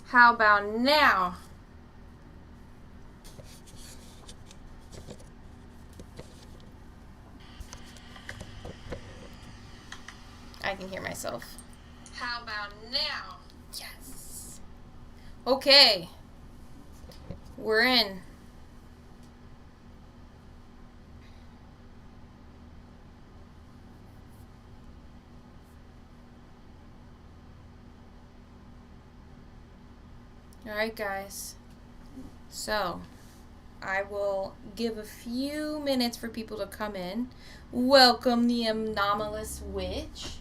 How about now? I can hear myself. How about now? Yes. Okay. We're in. Alright, guys. So, I will give a few minutes for people to come in. Welcome, the anomalous witch.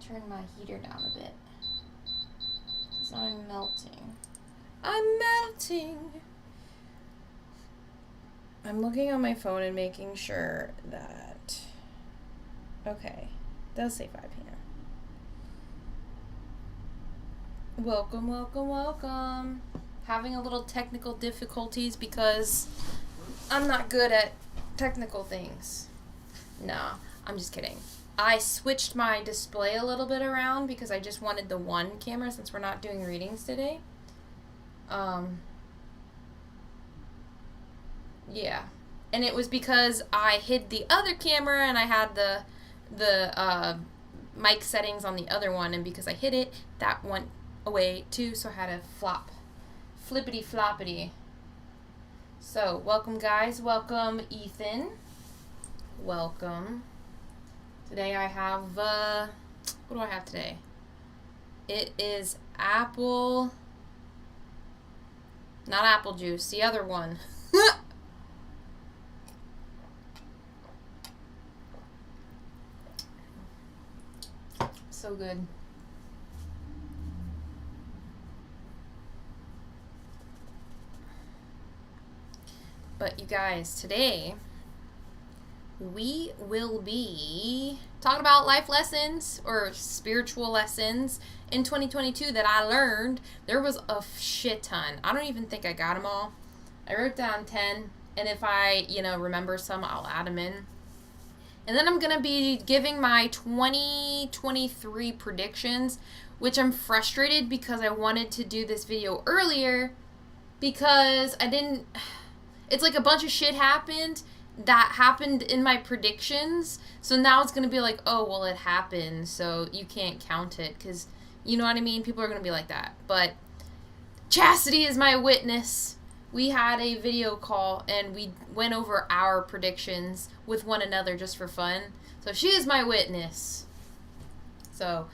Turn my heater down a bit. Because I'm melting. I'm melting! I'm looking on my phone and making sure that... Okay. It does say 5 p.m. Welcome, welcome, welcome. Having a little technical difficulties because I'm not good at technical things. Nah, I'm just kidding. I switched my display a little bit around because I just wanted the one camera since we're not doing readings today. Yeah. And it was because I hid the other camera and I had the mic settings on the other one, and because I hid it, that went away too, so I had to flippity floppity. So, welcome guys, welcome Ethan. Welcome. Today I have, what do I have today? It is apple, not apple juice, the other one. So good. But you guys, today we will be talking about life lessons or spiritual lessons in 2022 that I learned. There was a shit ton. I don't even think I got them all. I wrote down 10, and if I, remember some, I'll add them in. And then I'm going to be giving my 2023 predictions, which I'm frustrated because I wanted to do this video earlier because I didn't... It's like a bunch of shit happened that happened in my predictions. So now it's going to be like, oh, well, it happened, so you can't count it because, you know what I mean? People are going to be like that. But Chastity is my witness. We had a video call and we went over our predictions with one another just for fun. So she is my witness. So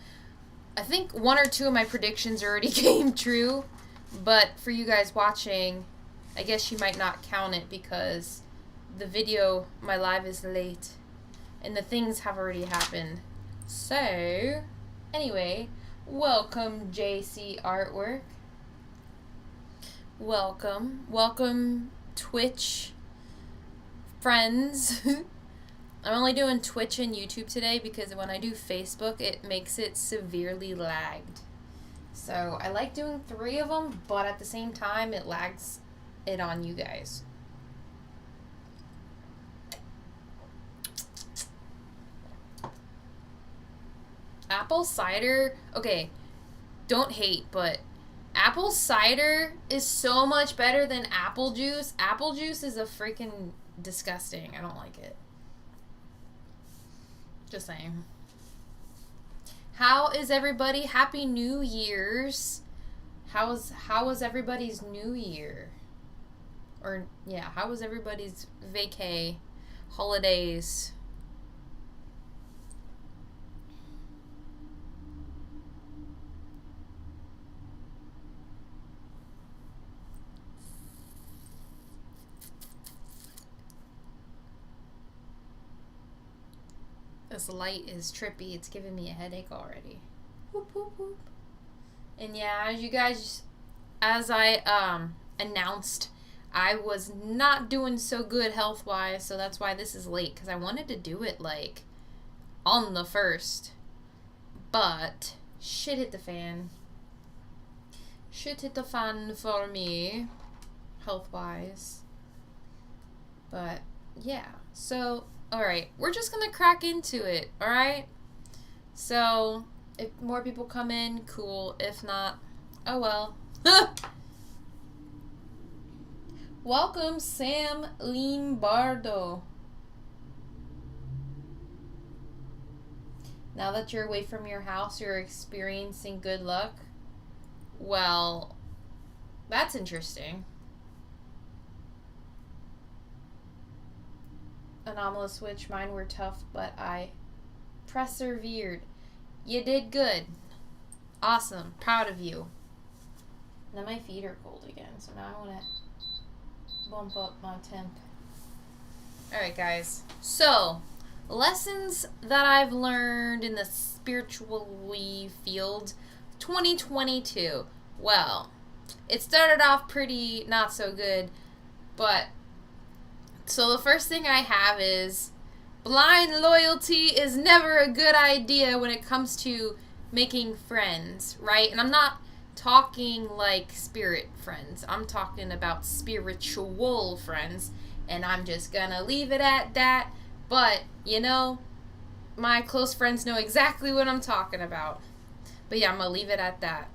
I think 1 or 2 of my predictions already came true. But for you guys watching, I guess she might not count it because the video, my live is late. And the things have already happened. So, anyway, welcome JC Artwork. Welcome. Welcome, Twitch friends. I'm only doing Twitch and YouTube today because when I do Facebook, it makes it severely lagged. So I like doing 3 of them, but at the same time, it lags it on you guys. Apple cider, okay, don't hate, but apple cider is so much better than apple juice. Apple juice is a freaking disgusting. I don't like it. Just saying. How is everybody? Happy New Year's. How was everybody's New Year? Or yeah, how was everybody's vacay, holidays? This light is trippy. It's giving me a headache already. Whoop, whoop, whoop. And yeah, as you guys, as I announced, I was not doing so good health-wise, so that's why this is late, because I wanted to do it, like, on the 1st. But shit hit the fan. Shit hit the fan for me, health-wise. But, yeah. So, alright, we're just gonna crack into it, alright? So, if more people come in, cool. If not, Oh well. Welcome, Sam Limbardo. Now that you're away from your house, you're experiencing good luck. Well, that's interesting. Anomalous Witch, mine were tough, but I persevered. You did good. Awesome. Proud of you. Now my feet are cold again, so now I want to bump up my temp. Alright, guys. So, lessons that I've learned in the spiritually field 2022. Well, it started off pretty not so good, but so the first thing I have is blind loyalty is never a good idea when it comes to making friends, right? And I'm not talking like spirit friends. I'm talking about spiritual friends, and I'm just gonna leave it at that. But, you know, my close friends know exactly what I'm talking about. But yeah, I'm gonna leave it at that.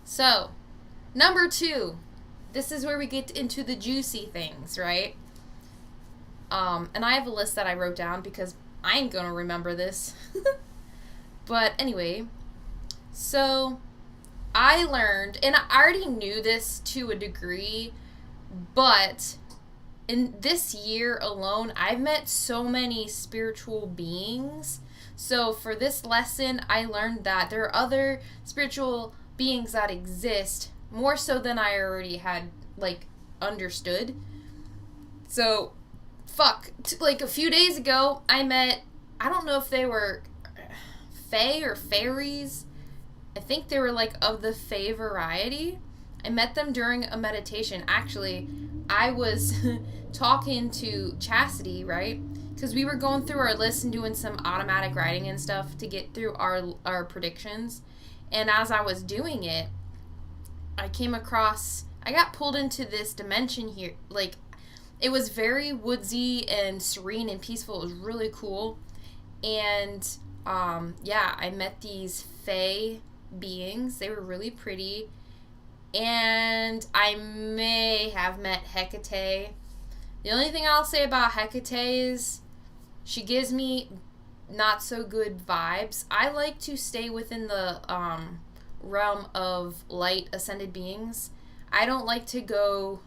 So, number 2. This is where we get into the juicy things, right? And I have a list that I wrote down because I ain't gonna remember this. But anyway, so I learned, and I already knew this to a degree, but in this year alone, I've met so many spiritual beings. So for this lesson, I learned that there are other spiritual beings that exist more so than I already had, like, understood. So, like a few days ago, I met, I don't know if they were fae or fairies. I think they were like of the fae variety. I met them during a meditation. Actually, I was talking to Chastity, right? Because we were going through our list and doing some automatic writing and stuff to get through our predictions. And as I was doing it, I got pulled into this dimension here. Like, it was very woodsy and serene and peaceful. It was really cool. And, yeah, I met these fae beings. They were really pretty. And I may have met Hecate. The only thing I'll say about Hecate is she gives me not so good vibes. I like to stay within the realm of light ascended beings. I don't like to go,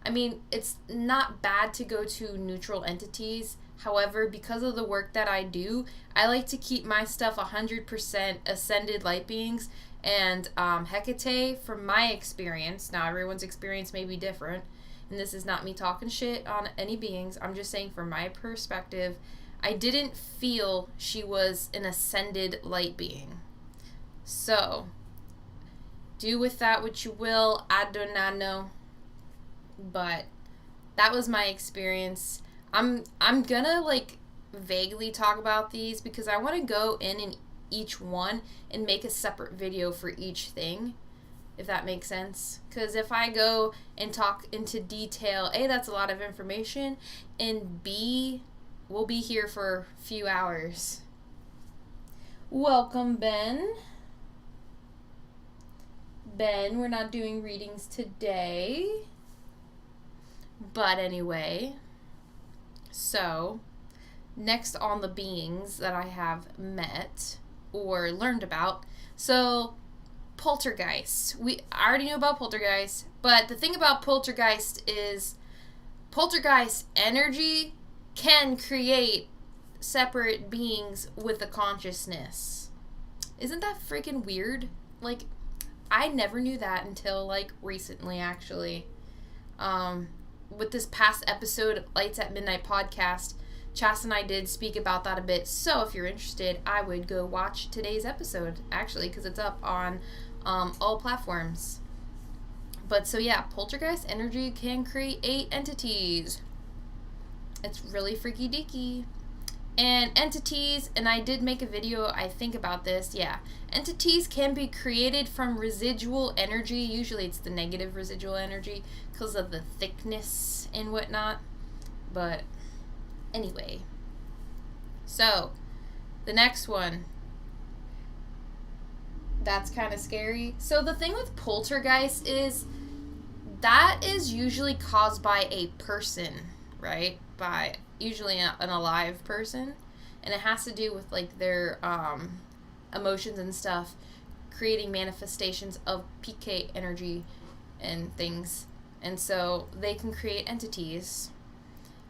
I mean, it's not bad to go to neutral entities. However, because of the work that I do, I like to keep my stuff 100% ascended light beings. And Hecate, from my experience, now everyone's experience may be different, and this is not me talking shit on any beings, I'm just saying from my perspective, I didn't feel she was an ascended light being. So, do with that what you will, I do not know. But that was my experience. I'm gonna like vaguely talk about these because I want to go in each one and make a separate video for each thing, if that makes sense. Because if I go and talk into detail, A, that's a lot of information, and B, we'll be here for a few hours. Welcome, Ben. Ben, we're not doing readings today. But anyway, so next on the beings that I have met or learned about. So, poltergeist. I already knew about poltergeist, but the thing about poltergeist is poltergeist energy can create separate beings with a consciousness. Isn't that freaking weird? Like, I never knew that until like recently, actually. With this past episode, Lights at Midnight podcast, Chas and I did speak about that a bit. So if you're interested, I would go watch today's episode, actually, because it's up on all platforms. But so yeah, poltergeist energy can create entities. It's really freaky deaky. And entities, and I did make a video, I think, about this, yeah. Entities can be created from residual energy. Usually it's the negative residual energy because of the thickness and whatnot. But anyway. So, the next one that's kind of scary. So the thing with poltergeist is that is usually caused by a person, right? By usually an alive person. And it has to do with like their emotions and stuff, creating manifestations of PK energy and things. And so they can create entities,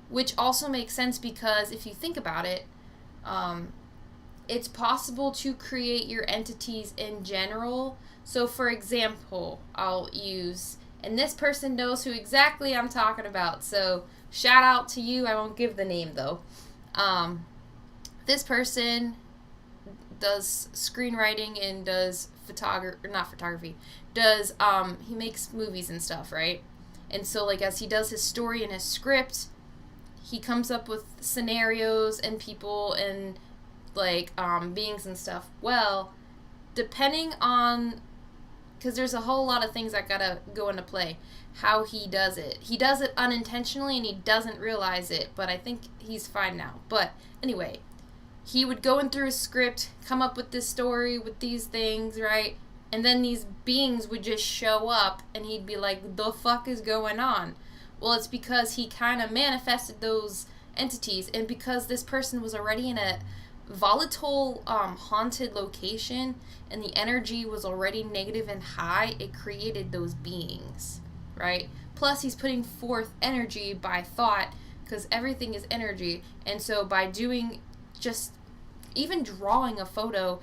which also makes sense because if you think about it, it's possible to create your entities in general. So for example, I'll use, and this person knows who exactly I'm talking about, so shout out to you. I won't give the name though. This person does screenwriting and does he makes movies and stuff, right? And so like as he does his story and his script, he comes up with scenarios and people and like beings and stuff. Well, depending on, because there's a whole lot of things that gotta go into play, how he does it. He does it unintentionally and he doesn't realize it, but I think he's fine now. But anyway, he would go in through his script, come up with this story with these things, right? And then these beings would just show up and he'd be like, the fuck is going on? Well, it's because he kind of manifested those entities, and because this person was already in a volatile, haunted location, and the energy was already negative and high, it created those beings, right? Plus, he's putting forth energy by thought, because everything is energy, and so by doing just even drawing a photo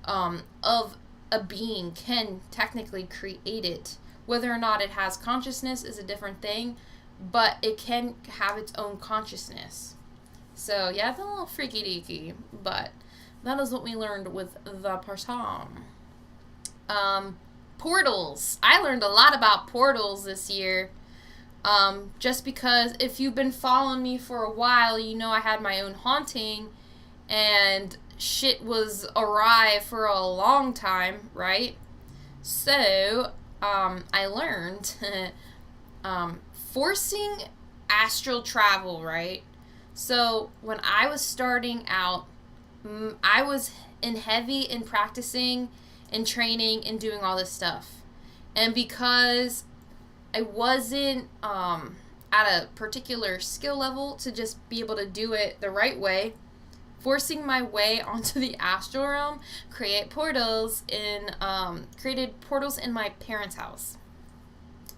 of a being can technically create it. Whether or not it has consciousness is a different thing, but it can have its own consciousness. So yeah, it's a little freaky deaky, but that is what we learned with the person. Portals. I learned a lot about portals this year. Just because if you've been following me for a while, you know I had my own haunting and shit was awry for a long time, right? So, I learned forcing astral travel, right? So, when I was starting out, I was heavy in practicing and training and doing all this stuff. And because I wasn't at a particular skill level to just be able to do it the right way, forcing my way onto the astral realm created portals in my parents' house.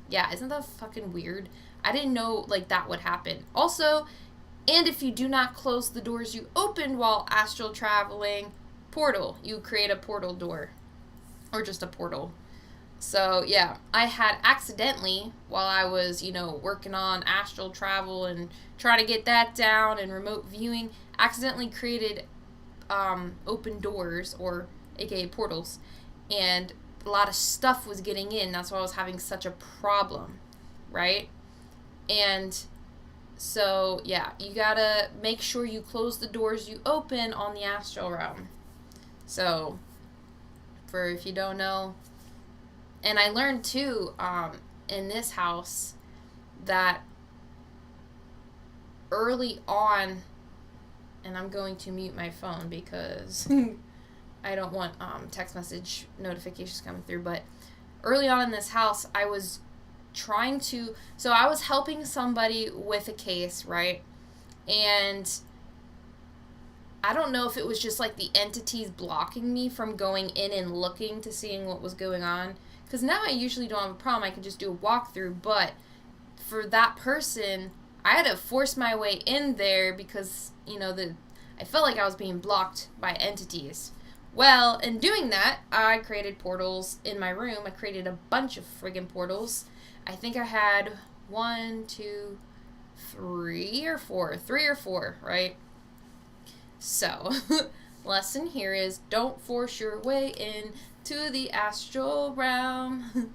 Yeah, isn't that fucking weird? I didn't know like that would happen. Also, and if you do not close the doors you opened while astral traveling, portal, you create a portal door. Or just a portal. So, yeah, I had accidentally, while I was, working on astral travel and trying to get that down and remote viewing, accidentally created open doors, or aka portals, and a lot of stuff was getting in. That's why I was having such a problem, right? And so, yeah, you gotta make sure you close the doors you open on the astral realm. So, for if you don't know. And I learned too, in this house, that early on, and I'm going to mute my phone because I don't want text message notifications coming through, but early on in this house, I was I was helping somebody with a case, right? And I don't know if it was just like the entities blocking me from going in and looking to seeing what was going on. Because now I usually don't have a problem. I can just do a walkthrough. But for that person, I had to force my way in there because, I felt like I was being blocked by entities. Well, in doing that, I created portals in my room. I created a bunch of friggin' portals. I think I had 3 or 4, right? So, lesson here is don't force your way in to the astral realm.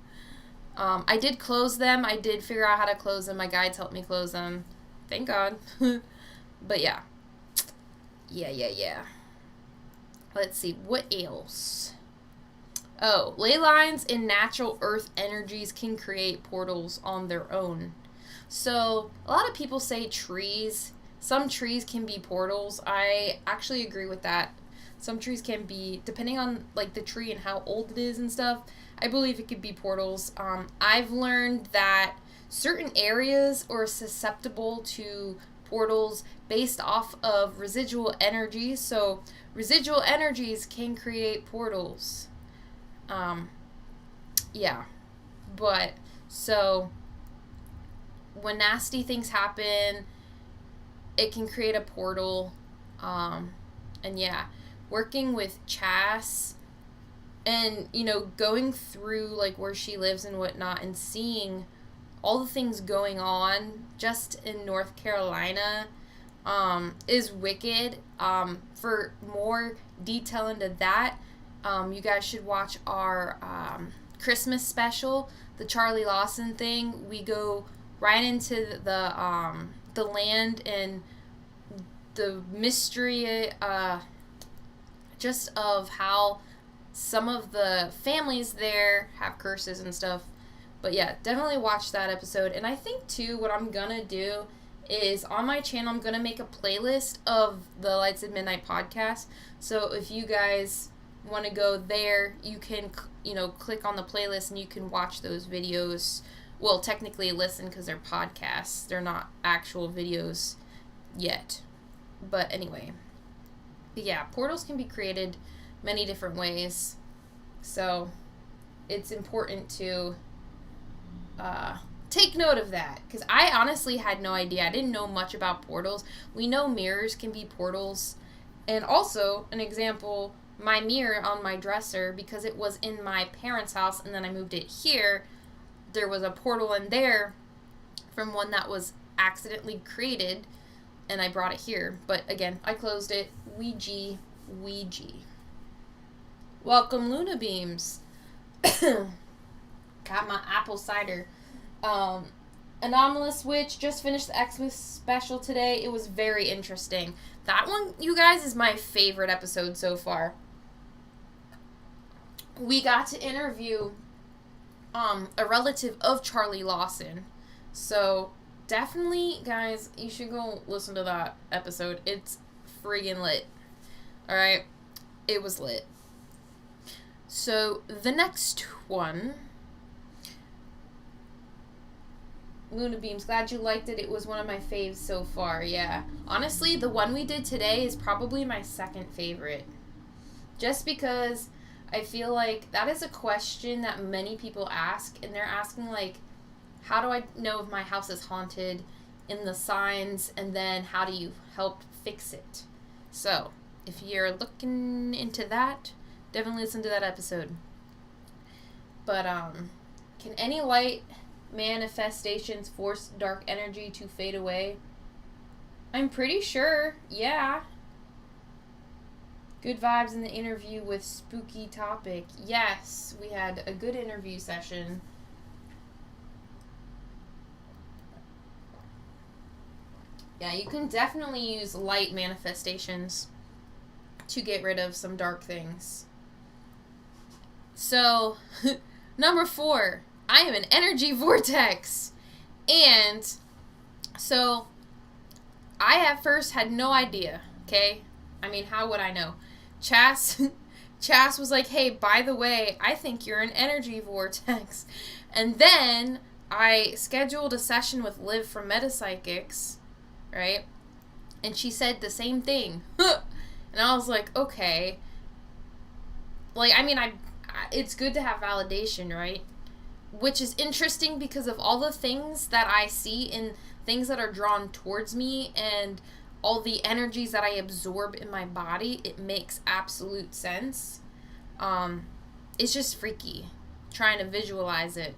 I did close them. I did figure out how to close them. My guides helped me close them. Thank God. But yeah. Yeah. Let's see. What else? Oh, ley lines and natural earth energies can create portals on their own. So, a lot of people say trees. Some trees can be portals. I actually agree with that. Some trees can be, depending on like the tree and how old it is and stuff, I believe it could be portals. I've learned that certain areas are susceptible to portals based off of residual energies. So residual energies can create portals. Yeah. But, so, when nasty things happen, it can create a portal. And yeah, working with Chas and, going through, like, where she lives and whatnot and seeing all the things going on just in North Carolina, is wicked. For more detail into that, you guys should watch our, Christmas special, the Charlie Lawson thing. We go right into the land and the mystery, just of how some of the families there have curses and stuff. But yeah, definitely watch that episode. And I think too, what I'm gonna do is on my channel, I'm gonna make a playlist of the Lights at Midnight podcast. So if you guys want to go there, you can, click on the playlist and you can watch those videos. Well, technically listen because they're podcasts. They're not actual videos yet. But anyway. But yeah, portals can be created many different ways. So it's important to take note of that. Because I honestly had no idea. I didn't know much about portals. We know mirrors can be portals. And also, an example, my mirror on my dresser, because it was in my parents' house and then I moved it here, there was a portal in there from one that was accidentally created, and I brought it here. But again, I closed it. Ouija. Welcome, Luna Beams. Got my apple cider. Anomalous Witch just finished the Xmas special today. It was very interesting. That one, you guys, is my favorite episode so far. We got to interview a relative of Charlie Lawson. So definitely, guys, you should go listen to that episode. It's friggin' lit. Alright? It was lit. So the next one, Luna Beams, glad you liked it. It was one of my faves so far, yeah. Honestly, the one we did today is probably my second favorite. Just because I feel like that is a question that many people ask, and they're asking, like, how do I know if my house is haunted, in the signs, and then how do you help fix it? So, if you're looking into that, definitely listen to that episode. But, can any light manifestations force dark energy to fade away? I'm pretty sure, yeah. Good vibes in the interview with Spooky Topic. Yes, we had a good interview session. Yeah, you can definitely use light manifestations to get rid of some dark things. So, number 4, I am an energy vortex. And so, I at first had no idea, okay? I mean, how would I know? Chas was like, hey, by the way, I think you're an energy vortex. And then I scheduled a session with Liv from Metapsychics, right? And she said the same thing. And I was like, okay. Like, I mean, it's good to have validation, right? Which is interesting because of all the things that I see and things that are drawn towards me and all the energies that I absorb in my body, it makes absolute sense. It's just freaky trying to visualize it,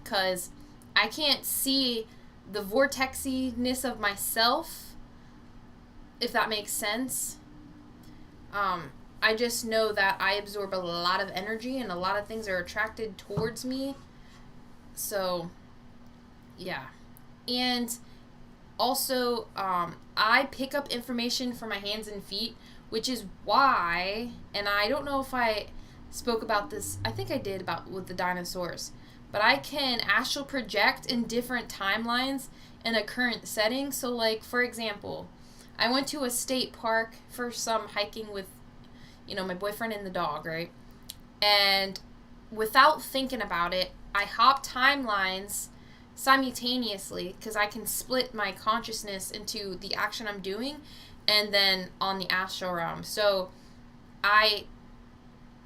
because I can't see the vortexiness of myself, if that makes sense. I just know that I absorb a lot of energy and a lot of things are attracted towards me. So, yeah. And also, I pick up information from my hands and feet, which is why, and I don't know if I spoke about this, I think I did with the dinosaurs, but I can astral project in different timelines in a current setting. So, like, for example, I went to a state park for some hiking with my boyfriend and the dog, right? And without thinking about it, I hop timelines simultaneously because I can split my consciousness into the action I'm doing and then on the astral realm. So I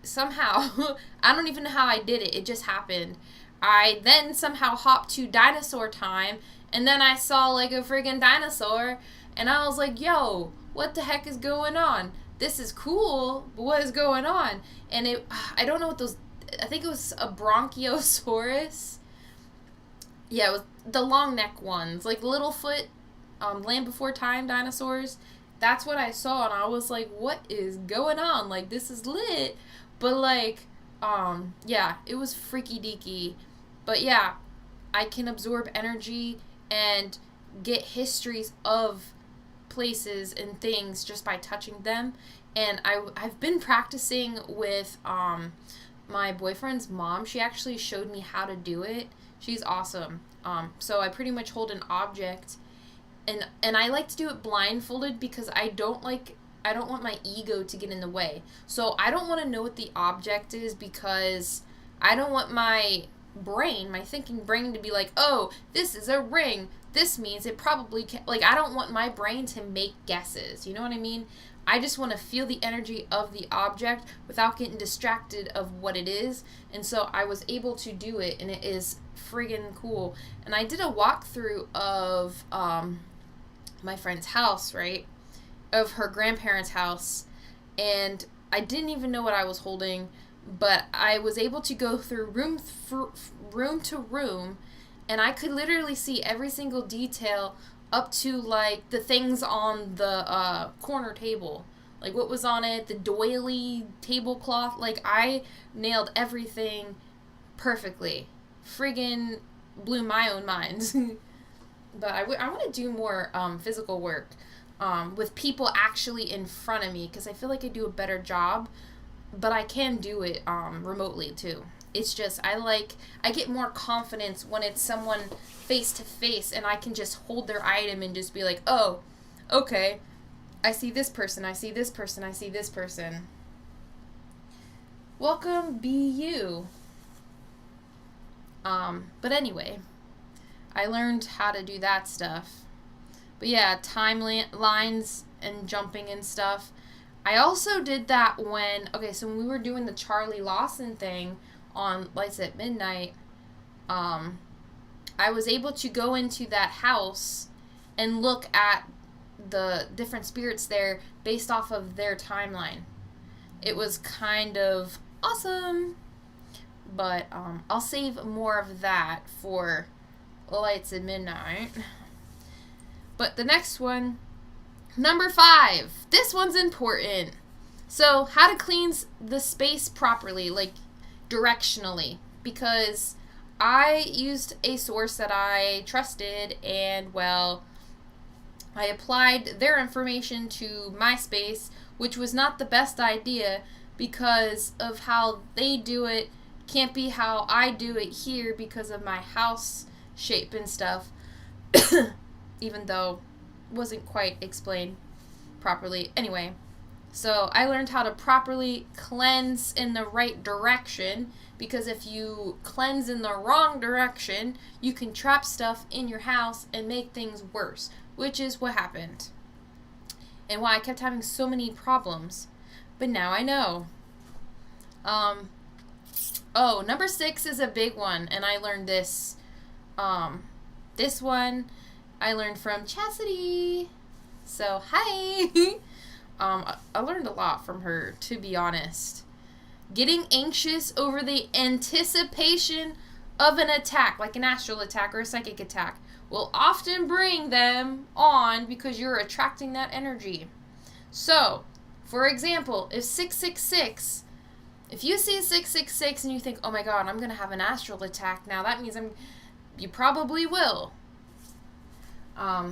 somehow, I don't even know how I did it. It just happened. I then somehow hopped to dinosaur time, and then I saw like a friggin' dinosaur, and I was like, yo, what the heck is going on? This is cool, but what is going on? And I don't know what those, I think it was a Bronchiosaurus. Yeah, it was the long neck ones, like Littlefoot, Land Before Time dinosaurs. That's what I saw, and I was like, what is going on? Like, this is lit. But like, yeah, it was freaky deaky. But yeah, I can absorb energy and get histories of places and things just by touching them. And I've been practicing with my boyfriend's mom. She actually showed me how to do it. She's awesome. So I pretty much hold an object, and I like to do it blindfolded because I don't want my ego to get in the way. So I don't want to know what the object is because I don't want my brain, my thinking brain, to be like, oh, this is a ring. This means it probably can. Like, I don't want my brain to make guesses. You know what I mean? I just want to feel the energy of the object without getting distracted of what it is. And so I was able to do it, and it is friggin' cool. And I did a walkthrough of my friend's house, right? Of her grandparents' house, and I didn't even know what I was holding, but I was able to go through room to room, and I could literally see every single detail up to like the things on the corner table, like what was on it, the doily tablecloth. Like, I nailed everything perfectly. Friggin' blew my own mind. But I want to do more physical work with people actually in front of me, because I feel like I do a better job, but I can do it remotely too. It's just, I get more confidence when it's someone face to face and I can just hold their item and just be like, oh, okay, I see this person, I see this person, I see this person. Welcome, be you. But anyway, I learned how to do that stuff. But yeah, timelines and jumping and stuff. I also did that when we were doing the Charlie Lawson thing on Lights at Midnight, I was able to go into that house and look at the different spirits there based off of their timeline. It was kind of awesome, but I'll save more of that for Lights at Midnight. But the next one, number 5. This one's important. So, how to cleanse the space properly, like directionally, because I used a source that I trusted, and well, I applied their information to my space, which was not the best idea because of how they do it. Can't be how I do it here because of my house shape and stuff. Even though it wasn't quite explained properly. Anyway, so I learned how to properly cleanse in the right direction, because if you cleanse in the wrong direction, you can trap stuff in your house and make things worse, which is what happened. And why I kept having so many problems. But now I know. Number 6 is a big one, and I learned this. This one I learned from Chastity. So, hi! I learned a lot from her, to be honest. Getting anxious over the anticipation of an attack, like an astral attack or a psychic attack, will often bring them on because you're attracting that energy. So, for example, if 666, if you see 666 and you think, oh my god, I'm going to have an astral attack now, that means you probably will.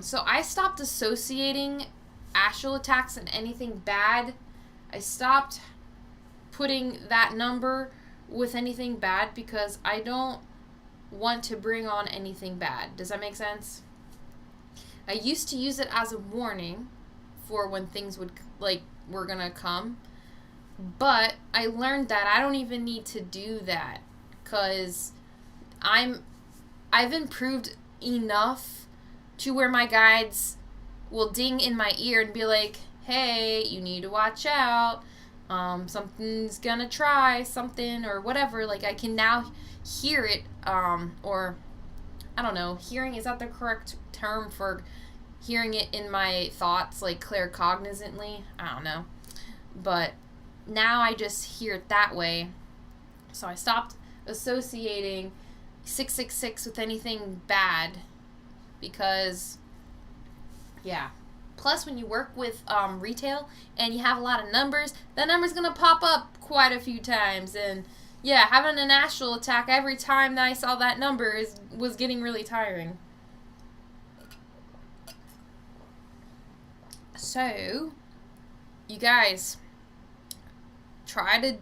So I stopped associating astral attacks and anything bad. I stopped putting that number with anything bad because I don't want to bring on anything bad. Does that make sense? I used to use it as a warning for when things were gonna come, But I learned that I don't even need to do that, because I've improved enough to where my guides will ding in my ear and be like, hey, you need to watch out. Something's gonna try something or whatever. Like, I can now hear it, or I don't know, hearing, is that the correct term for hearing it in my thoughts, like claircognizantly? I don't know. But now I just hear it that way. So I stopped associating 666 with anything bad, because, yeah. Plus, when you work with retail and you have a lot of numbers, that number's going to pop up quite a few times. And, yeah, having an astral attack every time that I saw that number was getting really tiring. So, you guys, try to,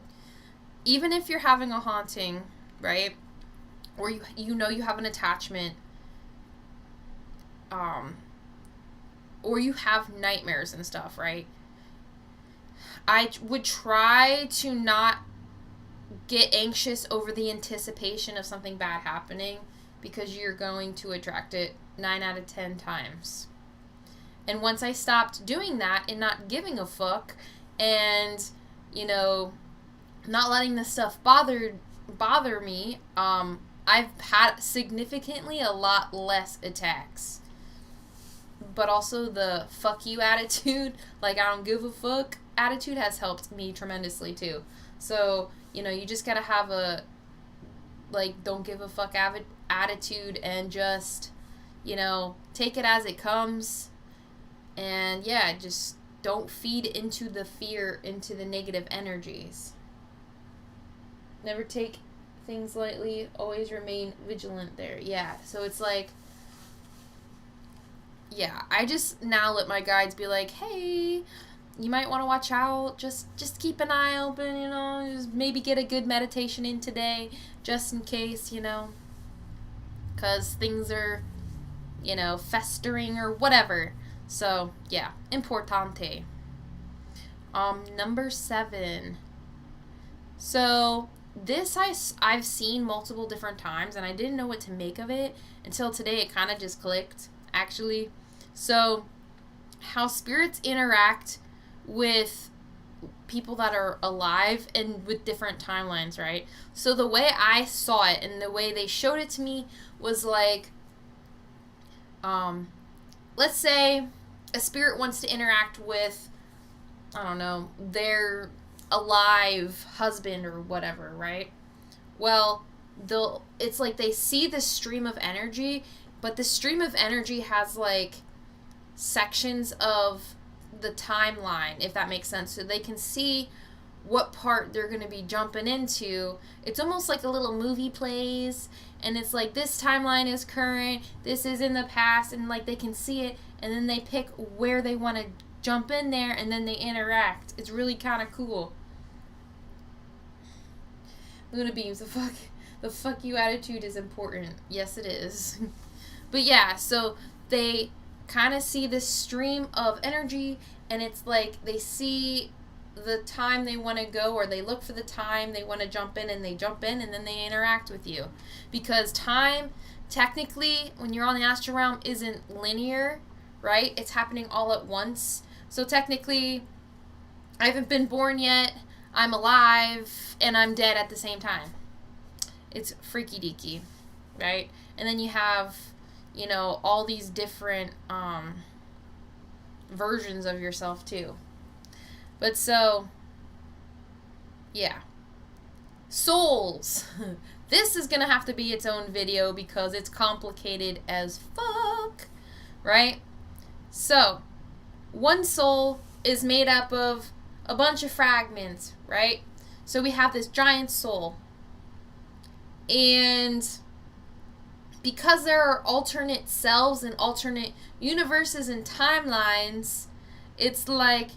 even if you're having a haunting, right, or you know you have an attachment, or you have nightmares and stuff, right, I would try to not get anxious over the anticipation of something bad happening, because you're going to attract it 9 out of 10 times. And once I stopped doing that and not giving a fuck, and, you know, not letting this stuff bother me, I've had significantly a lot less attacks. But also the fuck you attitude, like I don't give a fuck attitude, has helped me tremendously too. So, you know, you just gotta have a, like, don't give a fuck attitude, and just, you know, take it as it comes. And yeah, just don't feed into the fear, into the negative energies. Never take things lightly, always remain vigilant there. Yeah, so it's like, yeah, I just now let my guides be like, hey, you might want to watch out, just keep an eye open, you know, just maybe get a good meditation in today, just in case, you know, because things are, you know, festering or whatever. So, yeah, importante. Number 7. So, this I've seen multiple different times, and I didn't know what to make of it until today. It kind of just clicked, actually. So, how spirits interact with people that are alive and with different timelines, right? So, the way I saw it and the way they showed it to me was like, let's say a spirit wants to interact with, I don't know, their alive husband or whatever, right? Well, it's like they see the stream of energy, but the stream of energy has like sections of the timeline, if that makes sense. So they can see what part they're going to be jumping into. It's almost like a little movie plays, and it's like this timeline is current, this is in the past, and like they can see it, and then they pick where they want to jump in there, and then they interact. It's really kind of cool. Luna Beams, the fuck you attitude is important. Yes, it is. But yeah, so they kind of see this stream of energy, and it's like they see the time they want to go, or they look for the time they want to jump in, and they jump in, and then they interact with you. Because time, technically, when you're on the astral realm, isn't linear, right? It's happening all at once. So technically, I haven't been born yet, I'm alive, and I'm dead at the same time. It's freaky deaky, right? And then you have, you know, all these different versions of yourself too. But so, yeah. Souls. This is going to have to be its own video because it's complicated as fuck, right? So, one soul is made up of a bunch of fragments, right? So we have this giant soul. And because there are alternate selves and alternate universes and timelines, it's like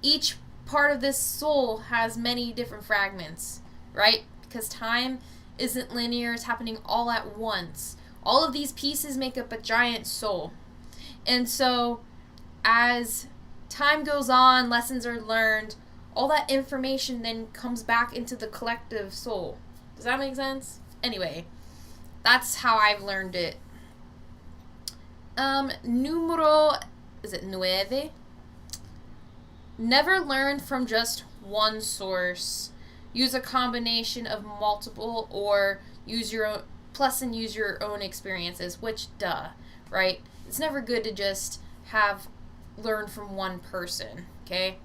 each part of this soul has many different fragments, right? Because time isn't linear, it's happening all at once. All of these pieces make up a giant soul. And so, as time goes on, lessons are learned, all that information then comes back into the collective soul. Does that make sense? Anyway, that's how I've learned it. Numero, is it nueve? Never learn from just one source. Use a combination of multiple, or use your own, plus and use your own experiences, which, duh, right? It's never good to just learn from one person, okay?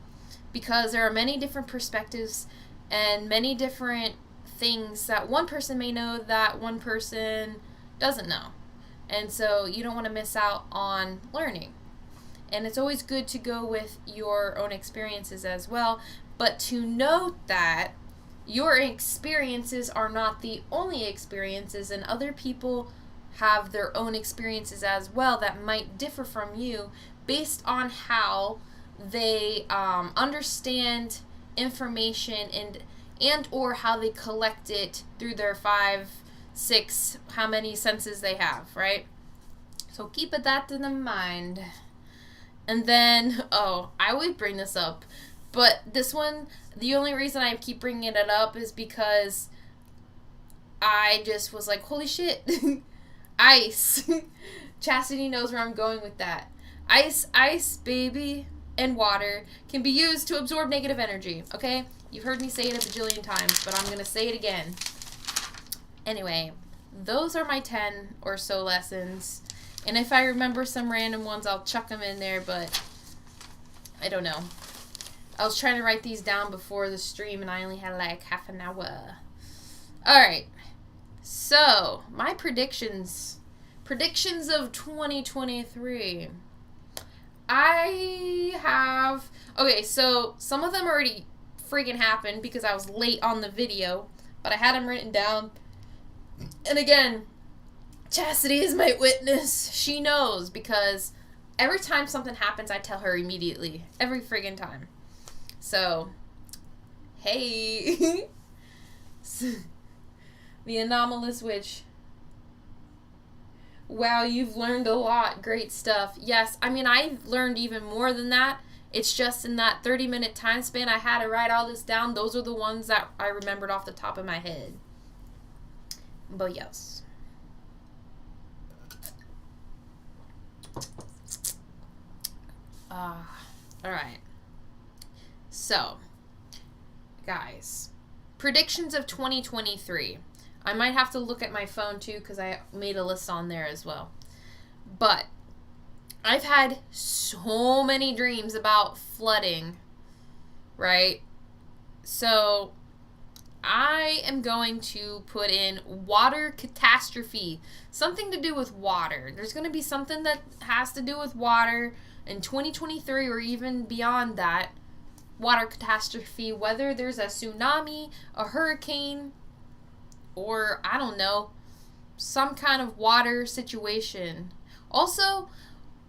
Because there are many different perspectives and many different things that one person may know that one person doesn't know. And so you don't want to miss out on learning. And it's always good to go with your own experiences as well, but to note that your experiences are not the only experiences, and other people have their own experiences as well that might differ from you based on how they understand information and or how they collect it through their 5, 6, how many senses they have, right? So keep that in mind. And then, I always bring this up, but this one, the only reason I keep bringing it up is because I just was like, holy shit, ice. Chastity knows where I'm going with that. Ice, baby, and water can be used to absorb negative energy, okay? You've heard me say it a bajillion times, but I'm going to say it again. Anyway, those are my 10 or so lessons. And if I remember some random ones, I'll chuck them in there, but I don't know. I was trying to write these down before the stream, and I only had like half an hour. Alright. So, my predictions. Predictions of 2023. Okay, so some of them already freaking happened because I was late on the video, but I had them written down. And again, Chastity is my witness. She knows, because every time something happens, I tell her immediately. Every friggin' time. So, hey. The Anomalous Witch. Wow, you've learned a lot. Great stuff. Yes, I mean, I've learned even more than that. It's just in that 30-minute time span I had to write all this down. Those are the ones that I remembered off the top of my head. But yes. Alright. So, guys, predictions of 2023. I might have to look at my phone too, because I made a list on there as well. But I've had so many dreams about flooding, right? So I am going to put in water catastrophe. Something to do with water. There's going to be something that has to do with water in 2023 or even beyond that. Water catastrophe, whether there's a tsunami, a hurricane, or, I don't know, some kind of water situation. Also,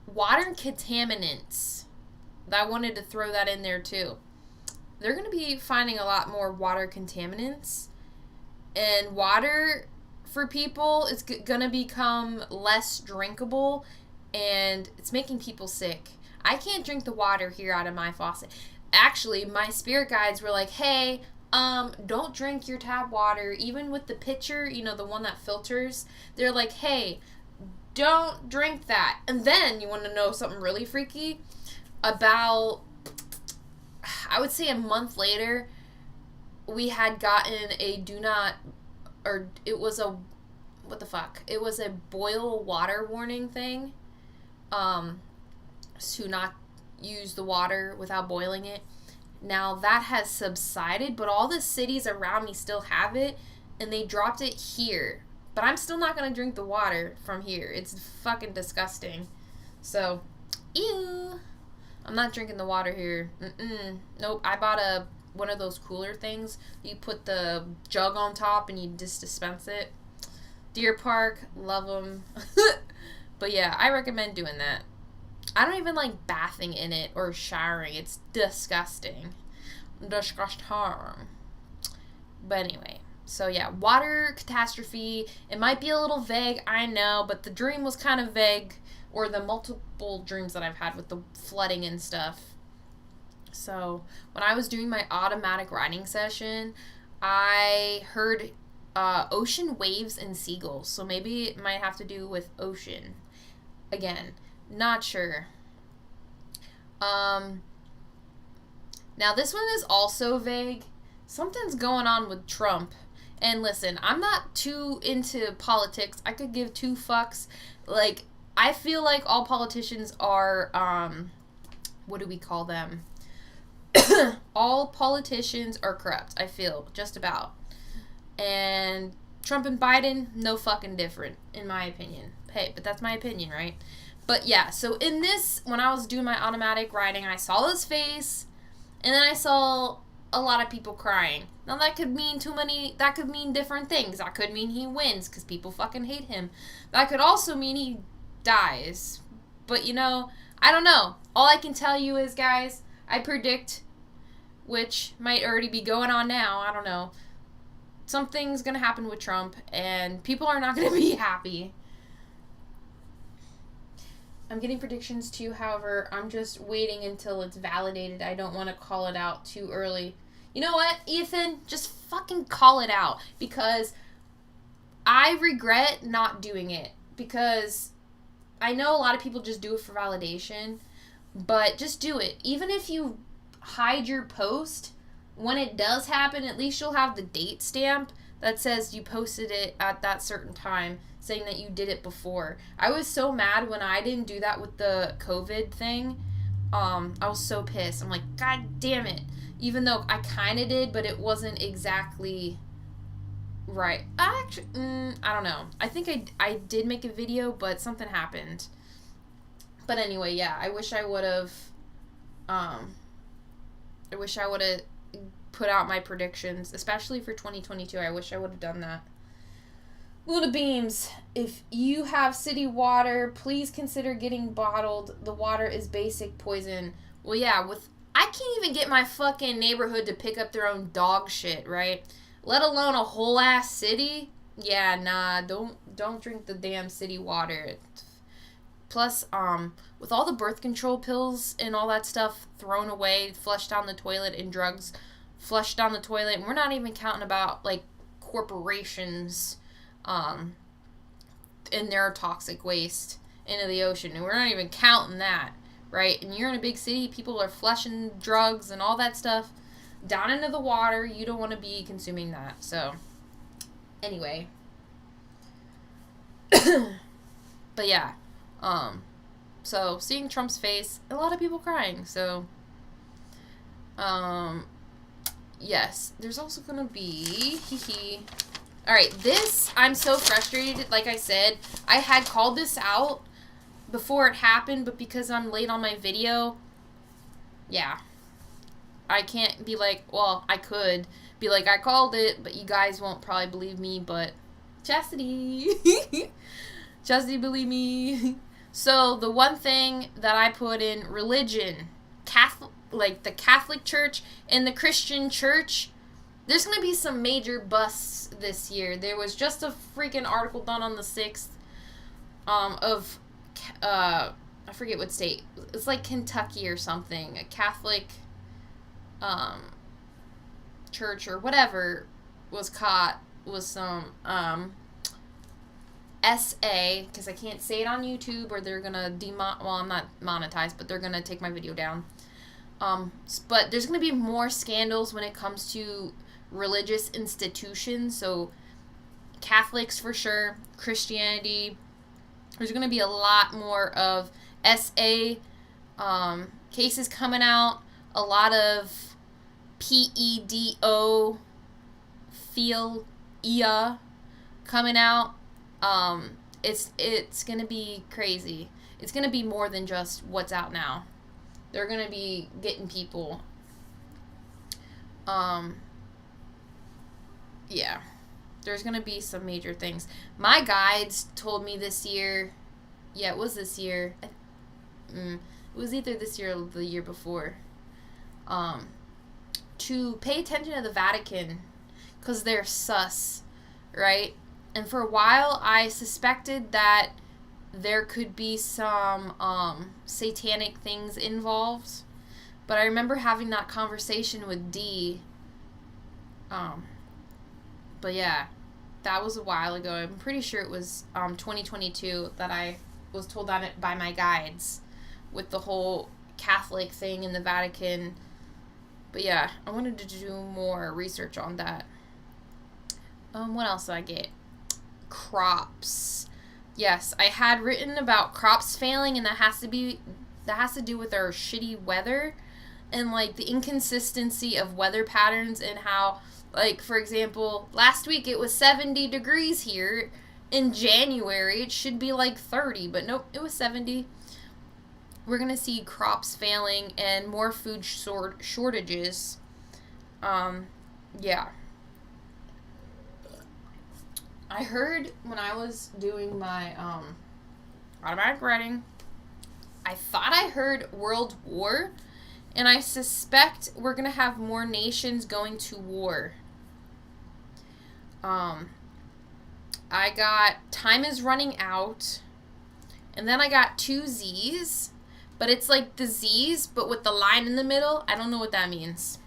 water contaminants. I wanted to throw that in there too. They're going to be finding a lot more water contaminants. And water, for people, is going to become less drinkable. And it's making people sick. I can't drink the water here out of my faucet. Actually, my spirit guides were like, hey, don't drink your tap water, even with the pitcher, you know, the one that filters. They're like, hey, don't drink that. And then, you want to know something really freaky? About, I would say a month later, we had gotten a it was a boil water warning thing. To not use the water without boiling it. Now that has subsided, but all the cities around me still have it, and they dropped it here. But I'm still not going to drink the water from here. It's fucking disgusting. So, ew. I'm not drinking the water here. Nope. I bought one of those cooler things. You put the jug on top and you just dispense it. Deer Park, love them. But yeah, I recommend doing that. I don't even like bathing in it or showering. It's disgusting. Disgusting. But anyway, so yeah, water catastrophe. It might be a little vague, I know, but the dream was kind of vague, or the multiple dreams that I've had with the flooding and stuff. So when I was doing my automatic writing session, I heard ocean waves and seagulls. So maybe it might have to do with ocean. Again, not sure. Now this one is also vague. Something's going on with Trump. And listen, I'm not too into politics. I could give two fucks. Like, I feel like all politicians are, what do we call them? All politicians are corrupt, I feel, just about. And Trump and Biden, no fucking different, in my opinion. Hey, but that's my opinion, right? But yeah, so in this, when I was doing my automatic writing, I saw his face, and then I saw a lot of people crying. Now that could mean that could mean different things. That could mean he wins, because people fucking hate him. That could also mean he dies. But I don't know. All I can tell you is, guys, I predict, which might already be going on now, I don't know, something's going to happen with Trump, and people are not going to be happy. I'm getting predictions too, however, I'm just waiting until it's validated. I don't want to call it out too early. You know what, Ethan? Just fucking call it out, because I regret not doing it, because I know a lot of people just do it for validation, but just do it. Even if you hide your post, when it does happen, at least you'll have the date stamp that says you posted it at that certain time, saying that you did it before. I was so mad when I didn't do that with the COVID thing. I was so pissed. I'm like, God damn it. Even though I kind of did, but it wasn't exactly right. Actually, I don't know. I think I did make a video, but something happened. But anyway, yeah, I wish I would have put out my predictions, especially for 2022. I wish I would have done that. Luna Beams, if you have city water, please consider getting bottled. The water is basic poison. Well, yeah, I can't even get my fucking neighborhood to pick up their own dog shit, right? Let alone a whole ass city. Yeah, nah, don't drink the damn city water. Plus, with all the birth control pills and all that stuff thrown away, flushed down the toilet, and drugs flushed down the toilet, and we're not even counting about, like, corporations, and their toxic waste into the ocean, and we're not even counting that, right? And you're in a big city, people are flushing drugs and all that stuff down into the water. You don't want to be consuming that. So, anyway. But yeah. So seeing Trump's face, a lot of people crying. So, yes. There's also gonna be, Alright, this, I'm so frustrated. Like I said, I had called this out before it happened, but because I'm late on my video, yeah. I can't be like, well, I could be like, I called it, but you guys won't probably believe me, but Chastity. Chastity, believe me. So, the one thing that I put in religion, like the Catholic Church and the Christian Church, there's going to be some major busts this year. There was just a freaking article done on the 6th of, I forget what state. It's like Kentucky or something. A Catholic church or whatever was caught with some SA, because I can't say it on YouTube or they're going to well, I'm not monetized, but they're going to take my video down. But there's going to be more scandals when it comes to religious institutions, so Catholics for sure, Christianity, there's going to be a lot more of SA cases coming out, a lot of PEDO philia coming out. It's going to be crazy. It's going to be more than just what's out now. They're going to be getting people. Yeah. There's going to be some major things. My guides told me this year, yeah, it was this year. It was either this year or the year before. To pay attention to the Vatican, because they're sus, right? And for a while, I suspected that there could be some satanic things involved, But I remember having that conversation with D. But yeah, that was a while ago. I'm pretty sure it was 2022 that I was told on it by my guides with the whole Catholic thing in the Vatican. But yeah, I wanted to do more research on that. What else did I get? Crops. Yes, I had written about crops failing, and that has to do with our shitty weather and like the inconsistency of weather patterns, and how, like, for example, last week it was 70 degrees here. In January it should be like 30, but nope, it was 70. We're gonna see crops failing and more food shortages. Yeah. I heard when I was doing my automatic writing, I thought I heard World War, and I suspect we're going to have more nations going to war. I got Time Is Running Out, and then I got 2 Z's, but it's like the Z's, but with the line in the middle. I don't know what that means.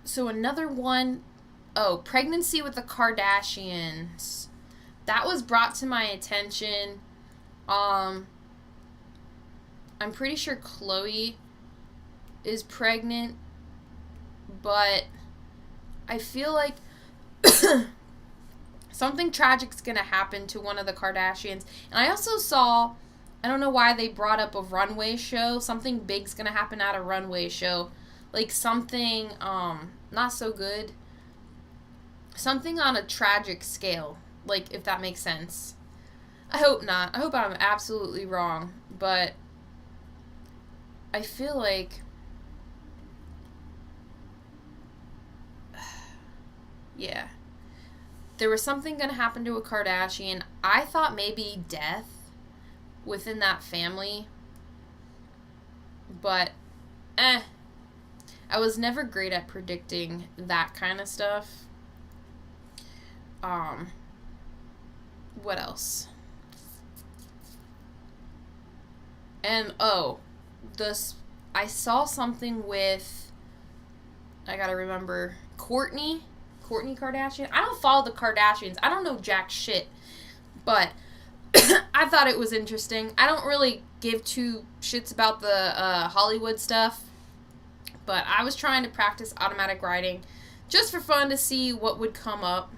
So another one, Pregnancy with the Kardashians. That was brought to my attention. I'm pretty sure Khloe is pregnant, but I feel like something tragic's gonna happen to one of the Kardashians. And I also saw, I don't know why they brought up a runway show. Something big's gonna happen at a runway show. Like something, not so good. Something on a tragic scale. Like, if that makes sense. I hope not. I hope I'm absolutely wrong. But I feel like, yeah, there was something going to happen to a Kardashian. I thought maybe death within that family. But, I was never great at predicting that kind of stuff. What else? And, I saw something with, I gotta remember, Kourtney Kardashian. I don't follow the Kardashians. I don't know jack shit. But I thought it was interesting. I don't really give 2 shits about the Hollywood stuff. But I was trying to practice automatic writing just for fun to see what would come up.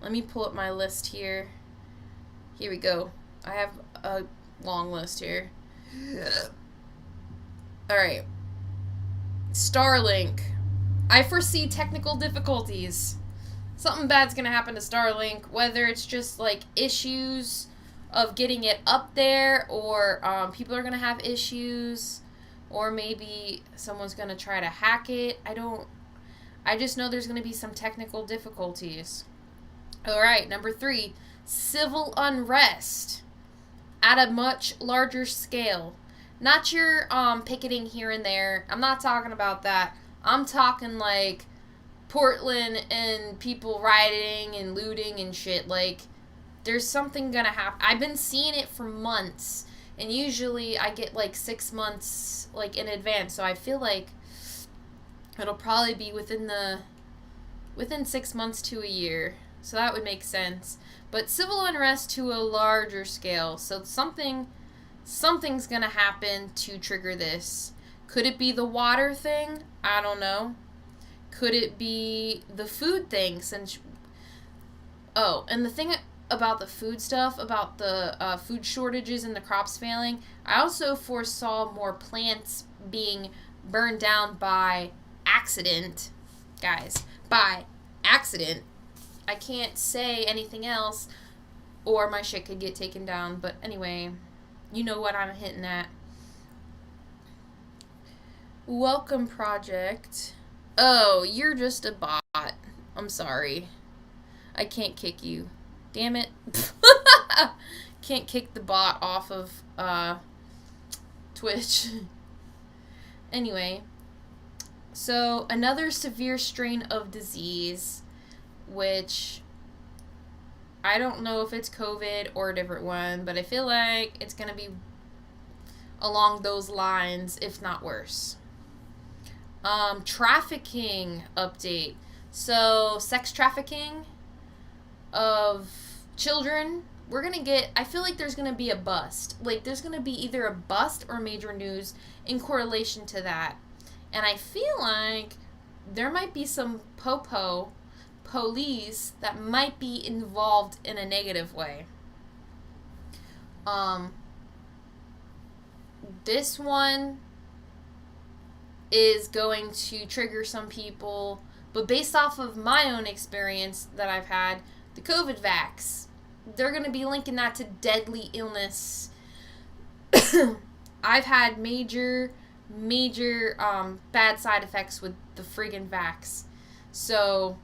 Let me pull up my list here. Here we go. I have a long list here. Alright. Starlink. I foresee technical difficulties. Something bad's gonna happen to Starlink, whether it's just like issues of getting it up there, or people are gonna have issues, or maybe someone's gonna try to hack it. I just know there's gonna be some technical difficulties. Alright, number 3, civil unrest at a much larger scale. Not your picketing here and there. I'm not talking about that. I'm talking like Portland and people rioting and looting and shit. Like, there's something gonna happen. I've been seeing it for months, and usually I get like 6 months like in advance. So I feel like it'll probably be within 6 months to a year. So that would make sense. But civil unrest to a larger scale. So something's gonna happen to trigger this. Could it be the water thing? I don't know. Could it be the food thing? And the thing about the food stuff, about the food shortages and the crops failing, I also foresaw more plants being burned down by accident. Guys, by accident. I can't say anything else, or my shit could get taken down. But anyway, you know what I'm hitting at. Welcome, project. Oh, you're just a bot. I'm sorry. I can't kick you. Damn it. Can't kick the bot off of Twitch. Anyway, so another severe strain of disease, which I don't know if it's COVID or a different one, but I feel like it's going to be along those lines, if not worse. Trafficking update. So, sex trafficking of children, I feel like there's gonna be a bust. Like, there's gonna be either a bust or major news in correlation to that. And I feel like there might be some police that might be involved in a negative way. This one is going to trigger some people, but based off of my own experience that I've had, the COVID vax, they're going to be linking that to deadly illness. I've had major bad side effects with the friggin' vax. So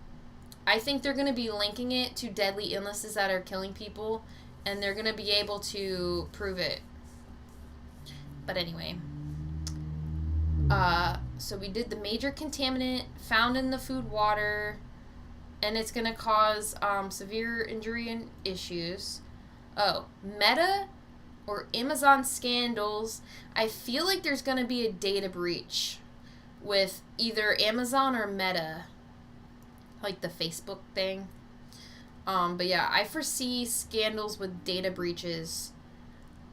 I think they're going to be linking it to deadly illnesses that are killing people, and they're going to be able to prove it. But anyway, so we did the major contaminant found in the food water, and it's going to cause severe injury and issues. Oh, Meta or Amazon scandals. I feel like there's going to be a data breach with either Amazon or Meta, like the Facebook thing. But yeah, I foresee scandals with data breaches.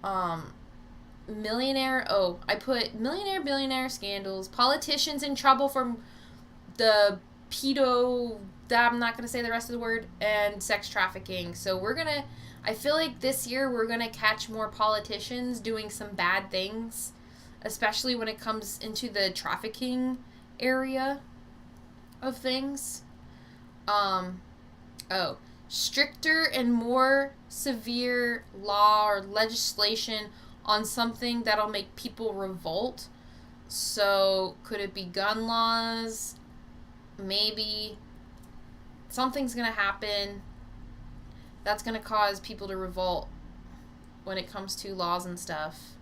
I put billionaire scandals, politicians in trouble from the I'm not going to say the rest of the word, and sex trafficking. So I feel like this year we're going to catch more politicians doing some bad things, especially when it comes into the trafficking area of things. Stricter and more severe law or legislation on something that'll make people revolt. So, could it be gun laws? Maybe. Something's going to happen that's going to cause people to revolt when it comes to laws and stuff.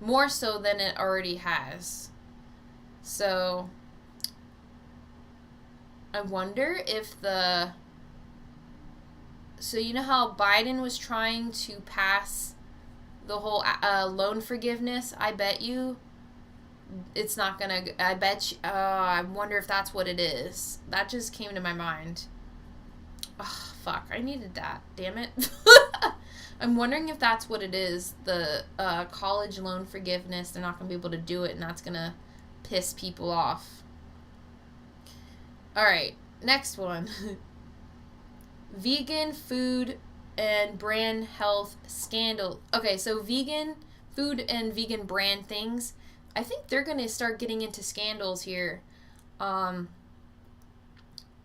More so than it already has. So, I wonder if So you know how Biden was trying to pass the whole loan forgiveness? I bet you it's not gonna. I wonder if that's what it is. That just came to my mind. Oh, fuck. I needed that. Damn it. I'm wondering if that's what it is. The college loan forgiveness. They're not gonna be able to do it, and that's gonna piss people off. Alright. Next one. Vegan food and brand health scandal. Okay, so vegan food and vegan brand things, I think they're going to start getting into scandals here. I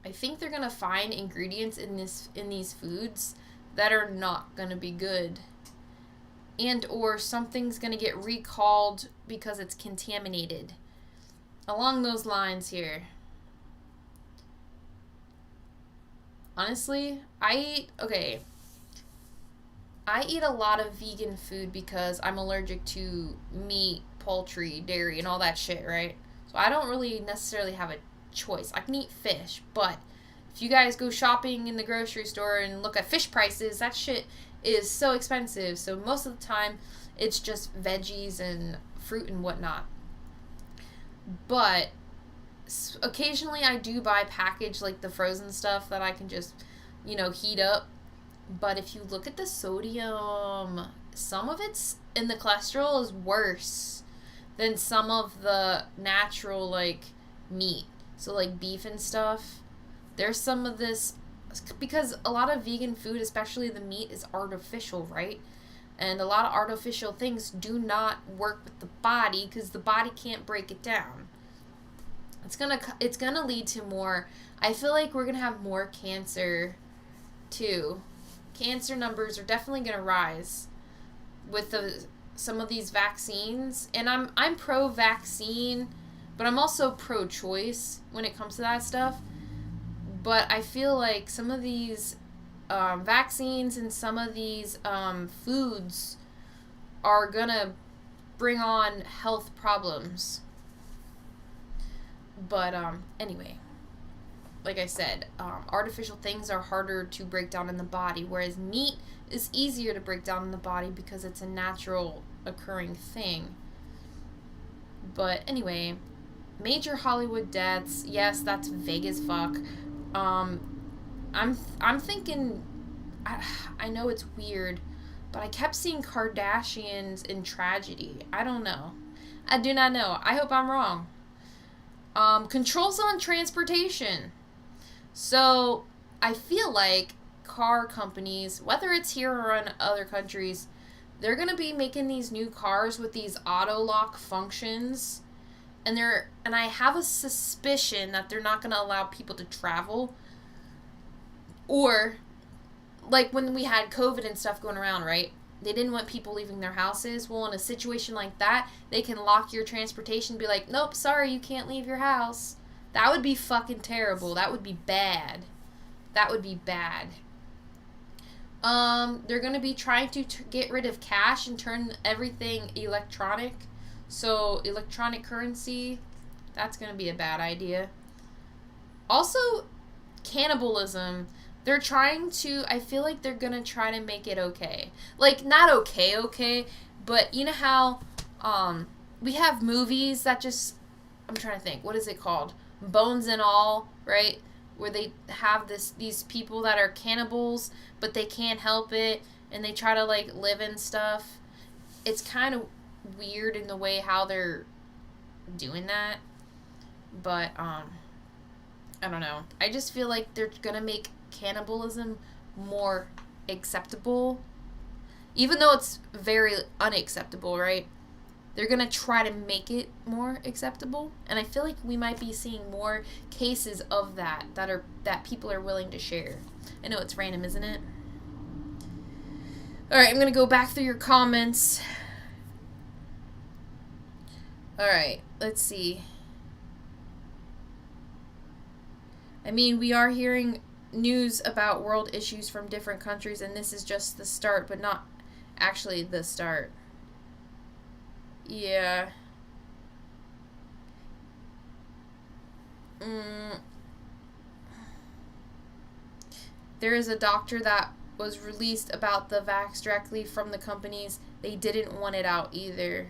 think they're going to find ingredients in these foods that are not going to be good. And or something's going to get recalled because it's contaminated. Along those lines here. Honestly, I eat a lot of vegan food because I'm allergic to meat, poultry, dairy, and all that shit, right? So I don't really necessarily have a choice. I can eat fish, but if you guys go shopping in the grocery store and look at fish prices, that shit is so expensive. So most of the time, it's just veggies and fruit and whatnot. But occasionally I do buy packaged, like the frozen stuff that I can just, heat up. But if you look at the sodium, some of it's in the cholesterol is worse than some of the natural, like, meat. So, like, beef and stuff. There's some of this, because a lot of vegan food, especially the meat, is artificial, right? And a lot of artificial things do not work with the body because the body can't break it down. It's gonna lead to more. I feel like we're gonna have more cancer too. Cancer numbers are definitely gonna rise with some of these vaccines. And I'm pro-vaccine, but I'm also pro-choice when it comes to that stuff. But I feel like some of these vaccines and some of these foods are gonna bring on health problems. But, anyway, like I said, artificial things are harder to break down in the body, whereas meat is easier to break down in the body because it's a natural occurring thing. But anyway, major Hollywood deaths. Yes, that's vague as fuck. I'm thinking. I know it's weird, but I kept seeing Kardashians in tragedy. I don't know. I do not know. I hope I'm wrong. Controls on transportation. So I feel like car companies, whether it's here or in other countries, they're gonna be making these new cars with these auto lock functions, and I have a suspicion that they're not gonna allow people to travel, or like when we had COVID and stuff going around, right? They didn't want people leaving their houses. Well, in a situation like that, they can lock your transportation and be like, nope, sorry, you can't leave your house. That would be fucking terrible. That would be bad. That would be bad. They're going to be trying to get rid of cash and turn everything electronic. So, electronic currency, that's going to be a bad idea. Also, cannibalism. They're trying to, I feel like they're going to try to make it okay. Like, not okay, but you know how we have movies that just, I'm trying to think, what is it called? Bones and All, right? Where they have these people that are cannibals, but they can't help it, and they try to, like, live and stuff. It's kind of weird in the way how they're doing that, but, I don't know. I just feel like they're gonna make cannibalism more acceptable, even though it's very unacceptable, right? They're gonna try to make it more acceptable, and I feel like we might be seeing more cases of that people are willing to share. I know it's random, isn't it? All right, I'm gonna go back through your comments. All right, let's see. I mean, we are hearing news about world issues from different countries, and this is just the start, but not actually the start. Yeah. There is a doctor that was released about the vax directly from the companies. They didn't want it out either.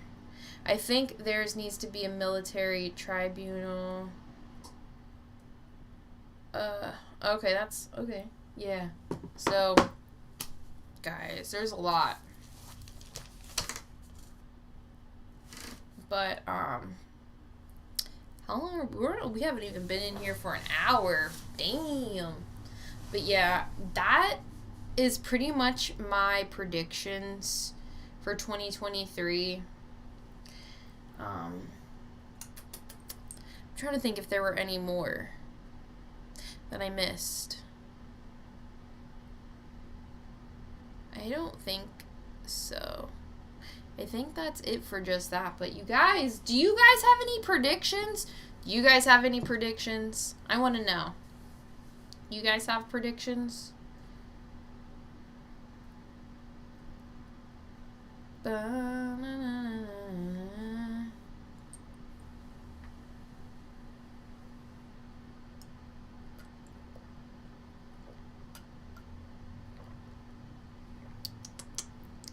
I think theirs needs to be a military tribunal. Okay, that's okay. Yeah. So, guys, there's a lot. But, how long we haven't even been in here for an hour. Damn. But yeah, that is pretty much my predictions for 2023. I'm trying to think if there were any more that I missed. I don't think so. I think that's it for just that. But you guys, do you guys have any predictions? Do you guys have any predictions? I want to know. You guys have predictions?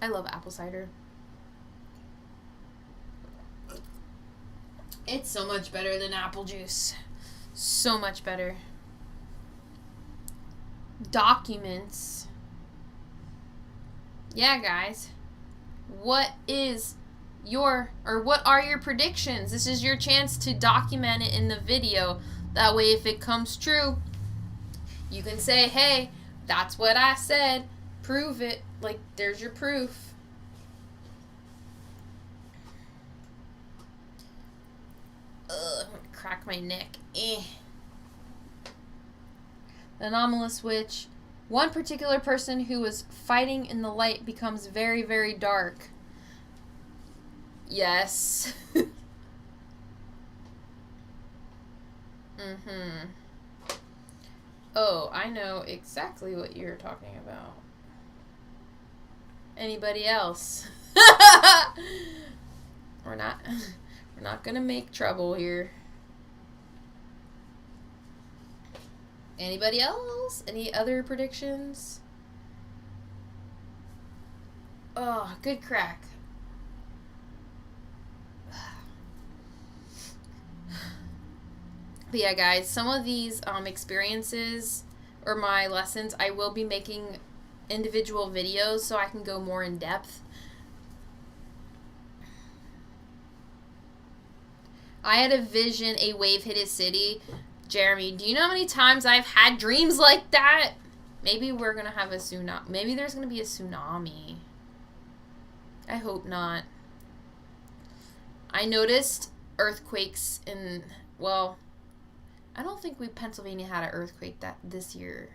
I love apple cider. It's so much better than apple juice. So much better. Documents. Yeah, guys. What are your predictions? This is your chance to document it in the video. That way, if it comes true, you can say, hey, that's what I said. Prove it. Like, there's your proof. Ugh, I'm gonna crack my neck. The anomalous witch. One particular person who was fighting in the light becomes very, very dark. Yes. Oh, I know exactly what you're talking about. Anybody else? We're not gonna make trouble here. Anybody else? Any other predictions? Oh, good crack. But yeah, guys, some of these experiences or my lessons, I will be making individual videos so I can go more in depth. I had a vision, a wave hit a city. Jeremy, do you know how many times I've had dreams like that? Maybe we're going to have a tsunami. Maybe there's going to be a tsunami. I hope not. I noticed earthquakes in, well, I don't think Pennsylvania had an earthquake this year.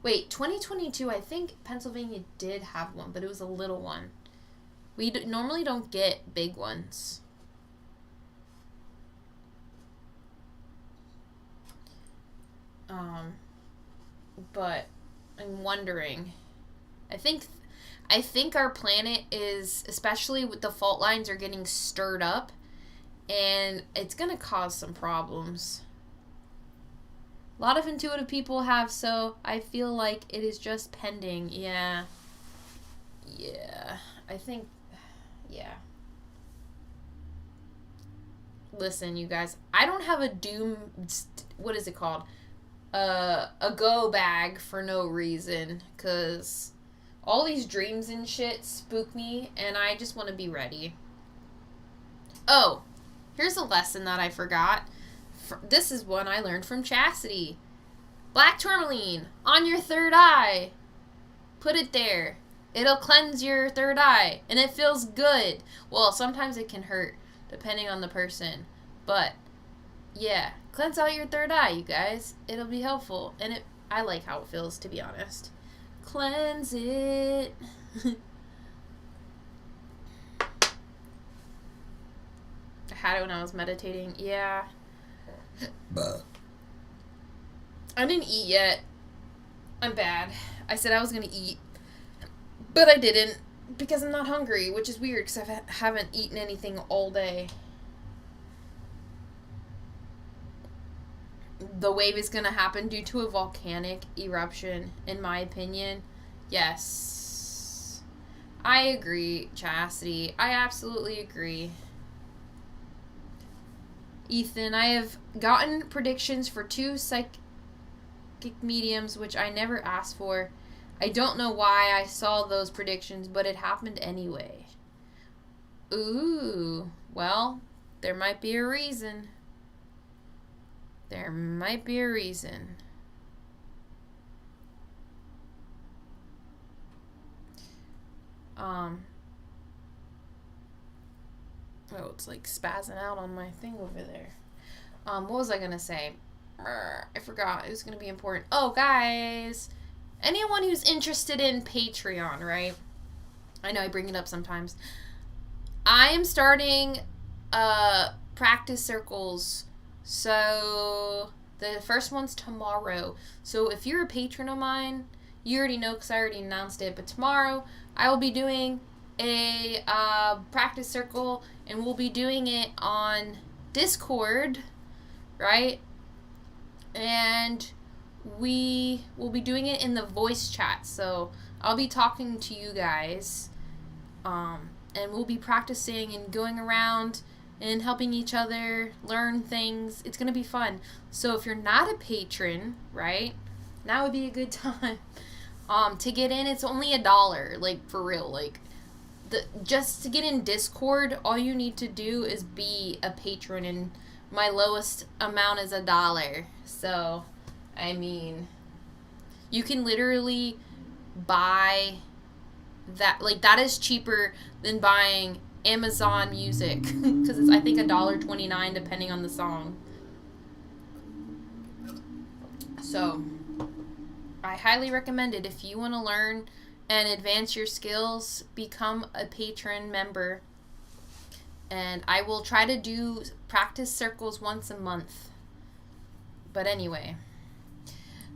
Wait, 2022, I think Pennsylvania did have one, but it was a little one. We normally don't get big ones. But I'm wondering. I think our planet is, especially with the fault lines, are getting stirred up, and it's gonna cause some problems. A lot of intuitive people have, so I feel like it is just pending. Yeah. I think, yeah. Listen, you guys, I don't have a what is it called? A go bag for no reason, because all these dreams and shit spook me, and I just want to be ready. Oh, here's a lesson that I forgot. This is one I learned from Chastity. Black tourmaline on your third eye. Put it there. It'll cleanse your third eye, and it feels good. Well, sometimes it can hurt, depending on the person, but yeah, cleanse out your third eye, you guys. It'll be helpful, and I like how it feels, to be honest. Cleanse it. I had it when I was meditating. Yeah. I didn't eat yet. I'm bad. I said I was going to eat, but I didn't because I'm not hungry, which is weird because I haven't eaten anything all day. The wave is going to happen due to a volcanic eruption, in my opinion. Yes. I agree, Chastity. I absolutely agree. Ethan, I have gotten predictions for 2 psychic mediums, which I never asked for. I don't know why I saw those predictions, but it happened anyway. Ooh. Well, there might be a reason. There might be a reason. Oh, it's like spazzing out on my thing over there. What was I gonna say? I forgot. It was gonna be important. Oh, guys, anyone who's interested in Patreon, right? I know I bring it up sometimes. I am starting practice circles. So the first one's tomorrow. So if you're a patron of mine, you already know because I already announced it. But tomorrow I will be doing a practice circle, and we'll be doing it on Discord, right? And we will be doing it in the voice chat. So I'll be talking to you guys, and we'll be practicing and going around and helping each other learn things. It's going to be fun. So if you're not a patron, right, now would be a good time to get in. It's only $1, like, for real. Like, just to get in Discord, all you need to do is be a patron, and my lowest amount is $1. So, I mean, you can literally buy that. Like, that is cheaper than buying Amazon Music, because it's, I think, $1.29 depending on the song. So I highly recommend it. If you want to learn and advance your skills, become a patron member, and I will try to do practice circles once a month. But anyway,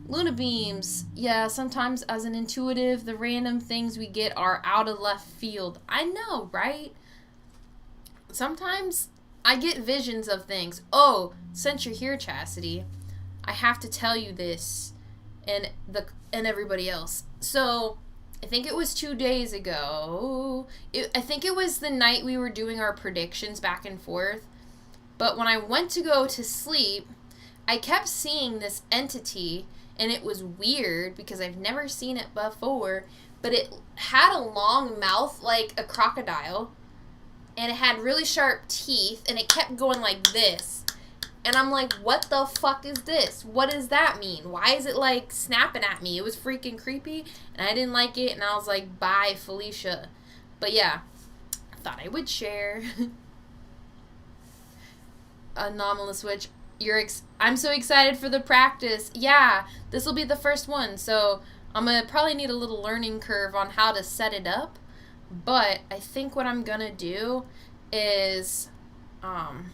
Luna beams. Yeah, sometimes as an intuitive, the random things we get are out of left field. I know, right? Sometimes I get visions of things. Oh, since you're here, Chastity, I have to tell you this, and everybody else. So I think it was 2 days ago. I think it was the night we were doing our predictions back and forth. But when I went to go to sleep, I kept seeing this entity, and it was weird because I've never seen it before, but it had a long mouth like a crocodile, and it had really sharp teeth, and it kept going like this. And I'm like, what the fuck is this? What does that mean? Why is it like snapping at me? It was freaking creepy, and I didn't like it, and I was like, bye, Felicia. But yeah, I thought I would share. Anomalous Witch, I'm so excited for the practice. Yeah, this will be the first one, so I'm going to probably need a little learning curve on how to set it up. But I think what I'm going to do is, I'll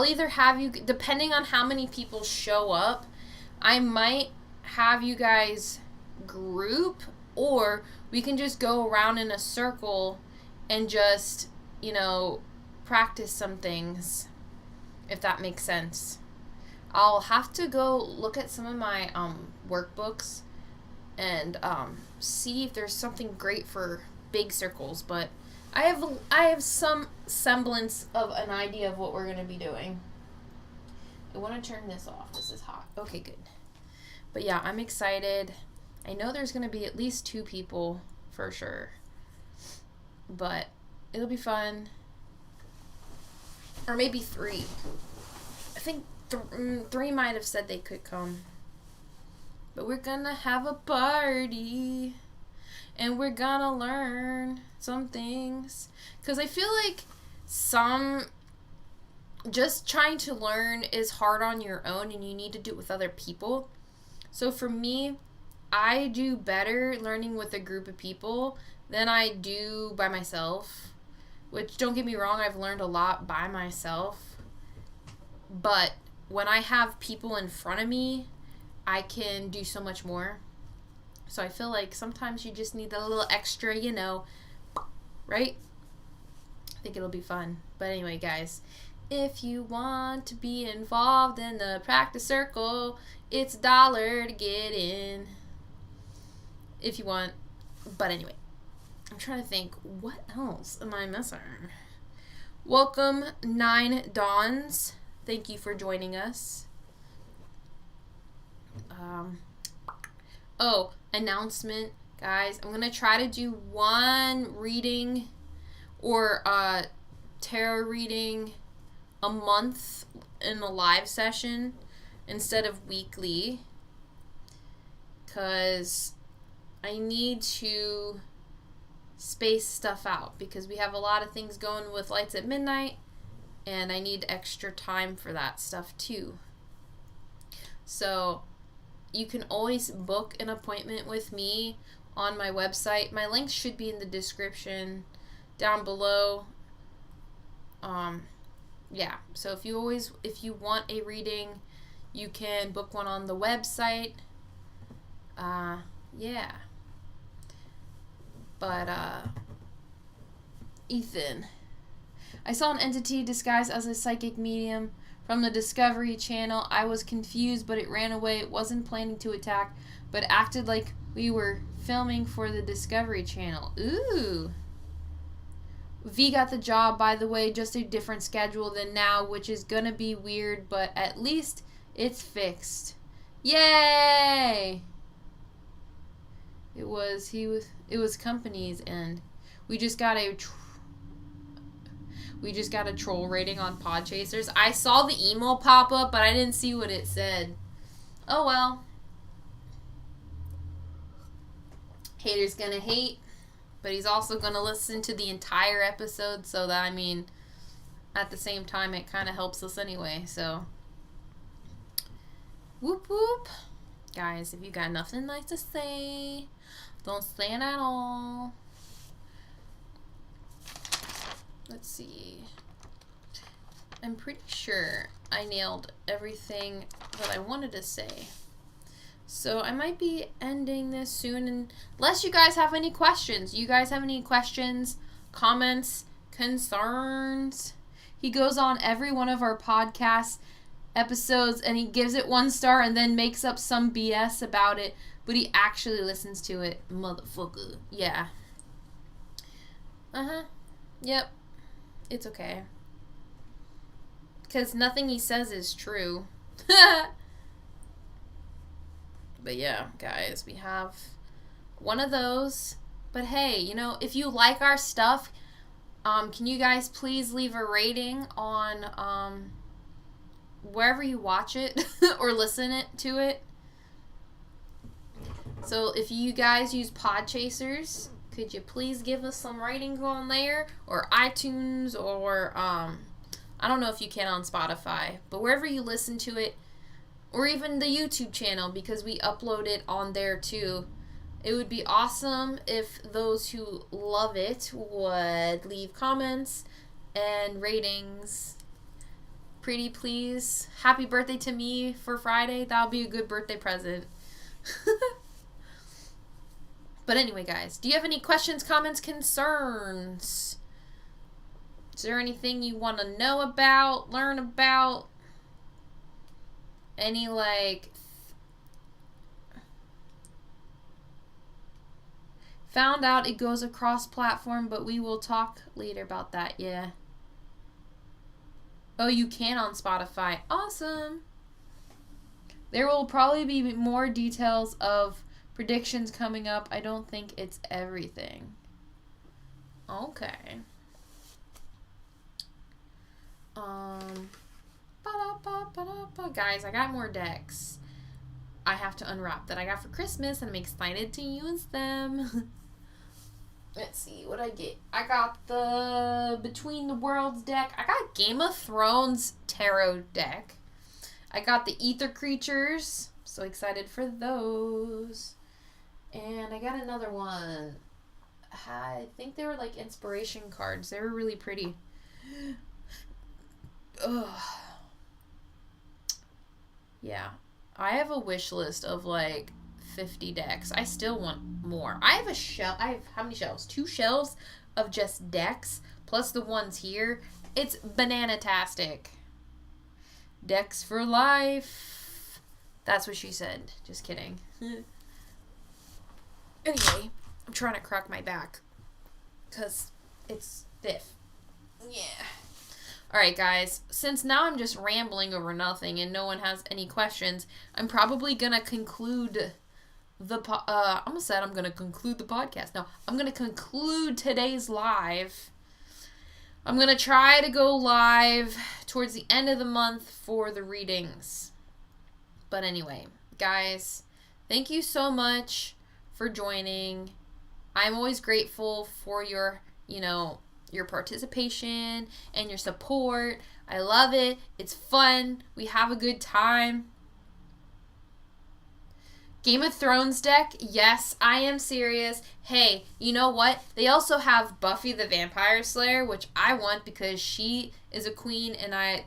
either have you, depending on how many people show up, I might have you guys group, or we can just go around in a circle and just, practice some things, if that makes sense. I'll have to go look at some of my workbooks and see if there's something great for big circles, but I have some semblance of an idea of what we're going to be doing. I want to turn this off. This is hot. Okay, good. But yeah, I'm excited. I know there's going to be at least 2 people for sure, but it'll be fun. Or maybe 3. I think 3 might have said they could come. But we're gonna have a party. And we're gonna learn some things. Because I feel like just trying to learn is hard on your own, and you need to do it with other people. So for me, I do better learning with a group of people than I do by myself. Which, don't get me wrong, I've learned a lot by myself. But when I have people in front of me, I can do so much more. So I feel like sometimes you just need a little extra, right? I think it'll be fun. But anyway, guys, if you want to be involved in the practice circle, it's $1 to get in. If you want. But anyway. I'm trying to think, what else am I missing? Welcome, 9 Dawns. Thank you for joining us. Announcement, guys. I'm going to try to do 1 reading or tarot reading a month in a live session instead of weekly. Because I need to space stuff out because we have a lot of things going with Lights at Midnight, and I need extra time for that stuff too. So you can always book an appointment with me on my website. My links should be in the description down below. So if you want a reading, you can book one on the website. But, Ethan, I saw an entity disguised as a psychic medium from the Discovery Channel. I was confused, but it ran away. It wasn't planning to attack, but acted like we were filming for the Discovery Channel. Ooh. V got the job, by the way, just a different schedule than now, which is gonna be weird, but at least it's fixed. Yay! It was company's end. We just got a troll rating on Podchasers. I saw the email pop up, but I didn't see what it said. Oh well. Hater's gonna hate, but he's also gonna listen to the entire episode, so that, at the same time, it kind of helps us anyway, so. Whoop whoop. Guys, if you got nothing nice to say, don't say it at all. Let's see. I'm pretty sure I nailed everything that I wanted to say. So I might be ending this soon, unless you guys have any questions. You guys have any questions, comments, concerns? He goes on every one of our podcast episodes and he gives it 1 star and then makes up some BS about it, but he actually listens to it. Motherfucker. Yeah. Yep. It's okay. because nothing he says is true. But yeah, guys, we have one of those. But hey, you know, if you like our stuff, can you guys please leave a rating on wherever you watch it or listen to it? So if you guys use Podchasers, could you please give us some ratings on there, or iTunes, or I don't know if you can on Spotify, but wherever you listen to it, or even the YouTube channel, because we upload it on there too. It would be awesome if those who love it would leave comments and ratings. Pretty please. Happy birthday to me for Friday. That'll be a good birthday present. But anyway, guys, do you have any questions, comments, concerns? Is there anything you want to know about, learn about? Any, like, found out it goes across platform, but we will talk later about that, yeah. Oh, you can on Spotify. Awesome. There will probably be more details of predictions coming up. I don't think it's everything. Okay. Guys, I got more decks I have to unwrap that I got for Christmas, and I'm excited to use them. Let's see what I get. I got the Between the Worlds deck. I got Game of Thrones tarot deck. I got the Ether Creatures. So excited for those. And I got another one. I think they were like inspiration cards. They were really pretty. Ugh. Yeah. I have a wish list of like 50 decks. I still want more. I have a shelf. I have how many shelves? 2 shelves of just decks plus the ones here. It's banana-tastic. Decks for life. That's what she said. Just kidding. Anyway, I'm trying to crack my back because it's stiff. Yeah. Alright, guys. Since now I'm just rambling over nothing and no one has any questions, I'm probably going to conclude the I almost said I'm going to conclude the podcast. No, I'm going to conclude today's live. I'm going to try to go live towards the end of the month for the readings. But anyway, guys, thank you so much for joining. I'm always grateful for your, your participation and your support. I love it. It's fun. We have a good time. Game of Thrones deck? Yes, I am serious. Hey, you know what? They also have Buffy the Vampire Slayer, which I want because she is a queen and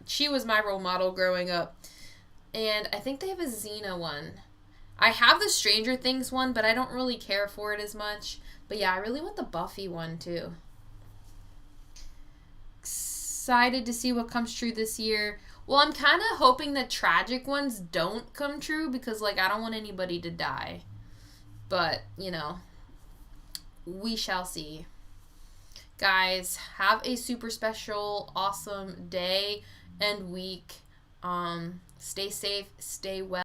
she was my role model growing up. And I think they have a Xena one. I have the Stranger Things one, but I don't really care for it as much. But yeah, I really want the Buffy one too. Excited to see what comes true this year. Well, I'm kind of hoping that tragic ones don't come true because, I don't want anybody to die. But, we shall see. Guys, have a super special, awesome day and week. Stay safe, stay well.